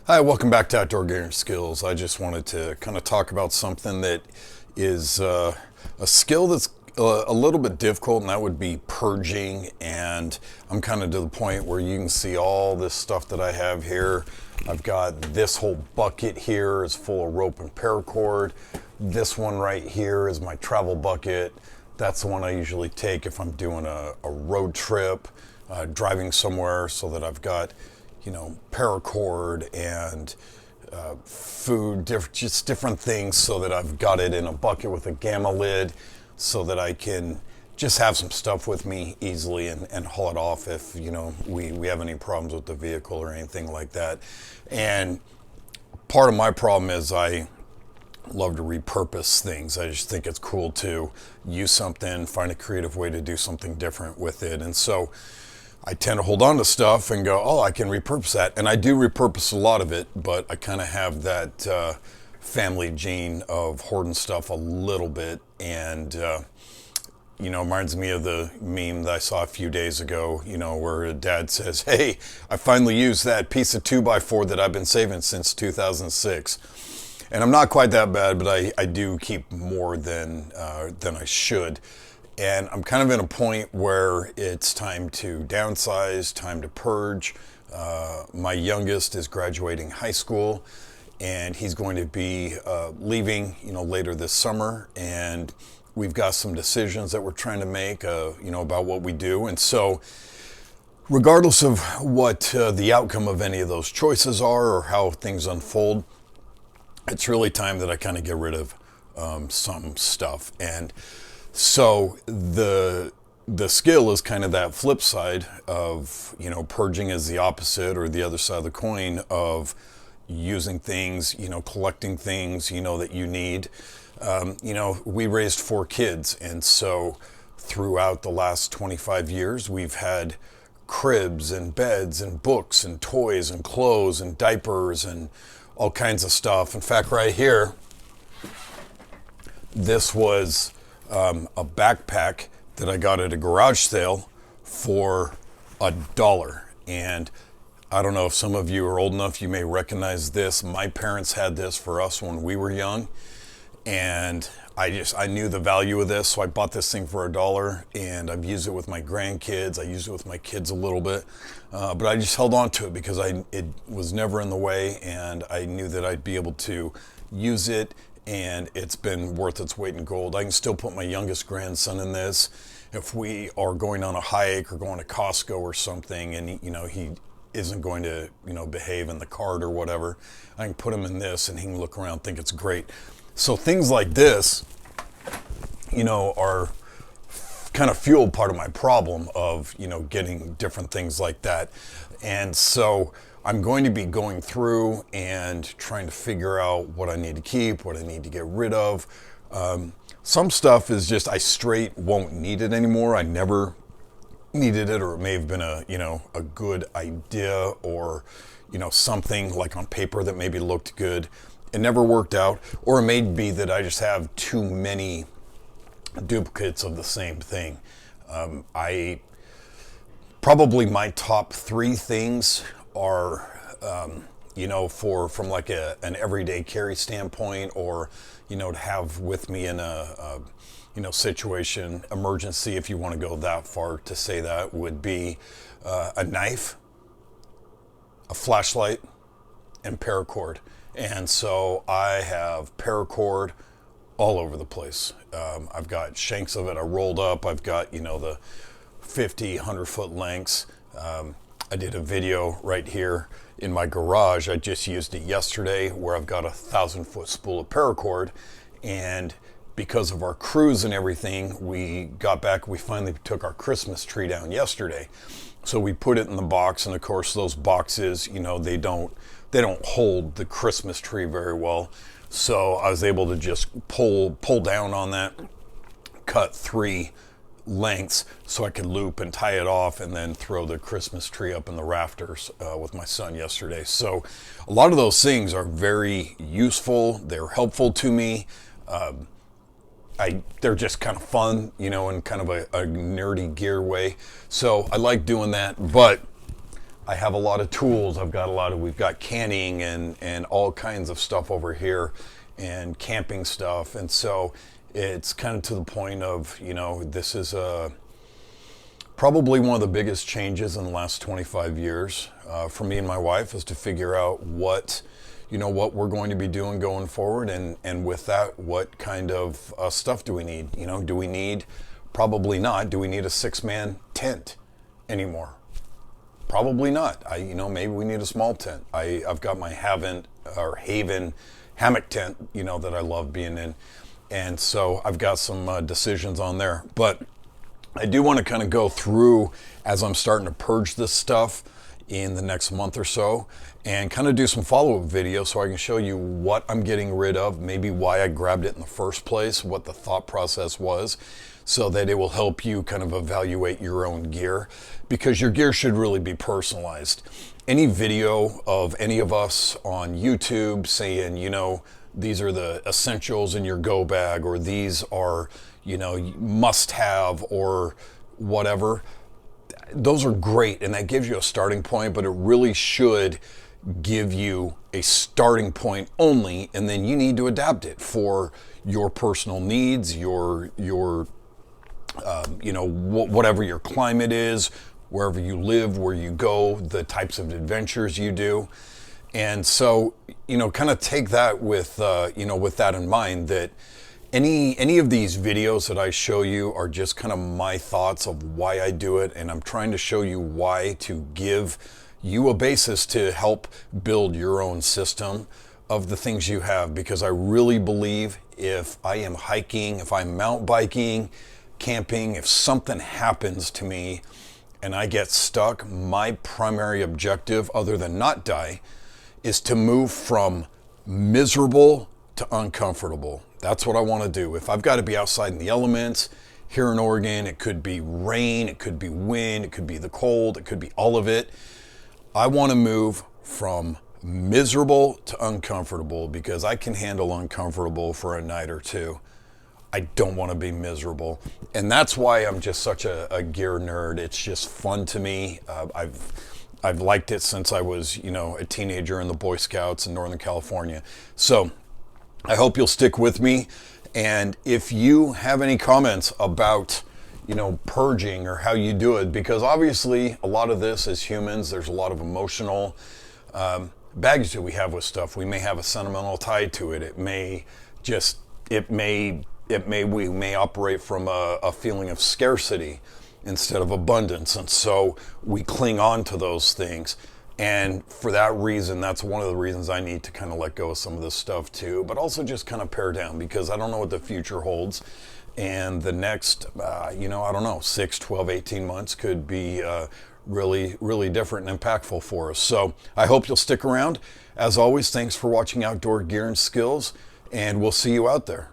Hi, welcome back to Outdoor Gear and Skills. I just wanted to kind of talk about something that is a skill that's a little bit difficult, and that would be purging. And I'm kind of to the point where you can see all this stuff that I have here. I've got this whole bucket here is full of rope and paracord. This one right here is my travel bucket. That's the one I usually take if I'm doing a road trip, driving somewhere, so that I've got paracord and food, just different things, so that I've got it in a bucket with a gamma lid so that I can just have some stuff with me easily and haul it off if, we have any problems with the vehicle or anything like that. And part of my problem is I love to repurpose things. I just think it's cool to use something, find a creative way to do something different with it. And so I tend to hold on to stuff and go, oh, I can repurpose that. And I do repurpose a lot of it, but I kind of have that family gene of hoarding stuff a little bit. And, reminds me of the meme that I saw a few days ago, where a dad says, hey, I finally used that piece of 2x4 that I've been saving since 2006. And I'm not quite that bad, but I do keep more than I should. And I'm kind of in a point where it's time to downsize, time to purge. My youngest is graduating high school, and he's going to be leaving, later this summer. And we've got some decisions that we're trying to make, about what we do. And so, regardless of what the outcome of any of those choices are or how things unfold, it's really time that I kind of get rid of some stuff. And so the skill is kind of that flip side of, purging is the opposite, or the other side of the coin of using things, collecting things, that you need. We raised 4 kids, and so throughout the last 25 years, we've had cribs and beds and books and toys and clothes and diapers and all kinds of stuff. In fact, right here, this was a backpack that I got at a garage sale for $1. And I don't know if some of you are old enough, you may recognize this. My parents had this for us when we were young. And I knew the value of this, so I bought this thing for $1, and I've used it with my grandkids. I used it with my kids a little bit, but I just held on to it because it was never in the way, and I knew that I'd be able to use it, and it's been worth its weight in gold. I can still put my youngest grandson in this if we are going on a hike or going to Costco or something, and he isn't going to behave in the cart or whatever. I can put him in this, and he can look around, think it's great. So things like this, are kind of fueled part of my problem of, getting different things like that. And so I'm going to be going through and trying to figure out what I need to keep, what I need to get rid of. Some stuff is just, I straight won't need it anymore. I never needed it, or it may have been a good idea, or, something like on paper that maybe looked good. It never worked out, or it may be that I just have too many duplicates of the same thing. Probably my top 3 things are, from like an everyday carry standpoint, or, to have with me in a situation, emergency, if you want to go that far to say that, would be a knife, a flashlight, and paracord. And so I have paracord all over the place. I've got shanks of it I rolled up. I've got, the 50, 100-foot lengths. I did a video right here in my garage. I just used it yesterday, where I've got a 1,000-foot spool of paracord. And because of our cruise and everything, we finally took our Christmas tree down yesterday. So we put it in the box, and of course those boxes, they don't hold the Christmas tree very well. So I was able to just pull down on that, cut 3 lengths so I could loop and tie it off, and then throw the Christmas tree up in the rafters with my son yesterday. So a lot of those things are very useful. They're helpful to me. They're just kind of fun, in kind of a nerdy gear way. So I like doing that, but I have a lot of tools. We've got canning and all kinds of stuff over here and camping stuff. And so it's kind of to the point of, this is probably one of the biggest changes in the last 25 years for me and my wife, is to figure out what we're going to be doing going forward. And with that, what kind of stuff do we need? Do we need, probably not, do we need a 6-man tent anymore? Probably not. Maybe we need a small tent. I've got my Haven hammock tent, that I love being in. And so I've got some decisions on there. But I do want to kind of go through, as I'm starting to purge this stuff in the next month or so, and kind of do some follow-up videos so I can show you what I'm getting rid of, maybe why I grabbed it in the first place, what the thought process was, so that it will help you kind of evaluate your own gear, because your gear should really be personalized. Any video of any of us on YouTube saying, these are the essentials in your go bag, or these are, must have, or whatever, those are great, and that gives you a starting point, but it really should give you a starting point only, and then you need to adapt it for your personal needs, your whatever your climate is, wherever you live, where you go, the types of adventures you do. And so, kind of take that with, with that in mind, that any of these videos that I show you are just kind of my thoughts of why I do it. And I'm trying to show you why, to give you a basis to help build your own system of the things you have. Because I really believe if I am hiking, if I'm mountain biking, camping, if something happens to me and I get stuck, my primary objective, other than not die, is to move from miserable to uncomfortable. That's what I want to do. If I've got to be outside in the elements, here in Oregon, it could be rain, it could be wind, it could be the cold, it could be all of it. I want to move from miserable to uncomfortable, because I can handle uncomfortable for a night or two. I don't want to be miserable. And that's why I'm just such a gear nerd. It's just fun to me. I've liked it since I was, a teenager in the Boy Scouts in Northern California. So I hope you'll stick with me. And if you have any comments about, purging or how you do it, because obviously a lot of this as humans, there's a lot of emotional baggage that we have with stuff. We may have a sentimental tie to it. We may operate from a feeling of scarcity instead of abundance. And so we cling on to those things. And for that reason, that's one of the reasons I need to kind of let go of some of this stuff too, but also just kind of pare down, because I don't know what the future holds. And the next, I don't know, 6, 12, 18 months could be really, really different and impactful for us. So I hope you'll stick around. As always, thanks for watching Outdoor Gear and Skills, and we'll see you out there.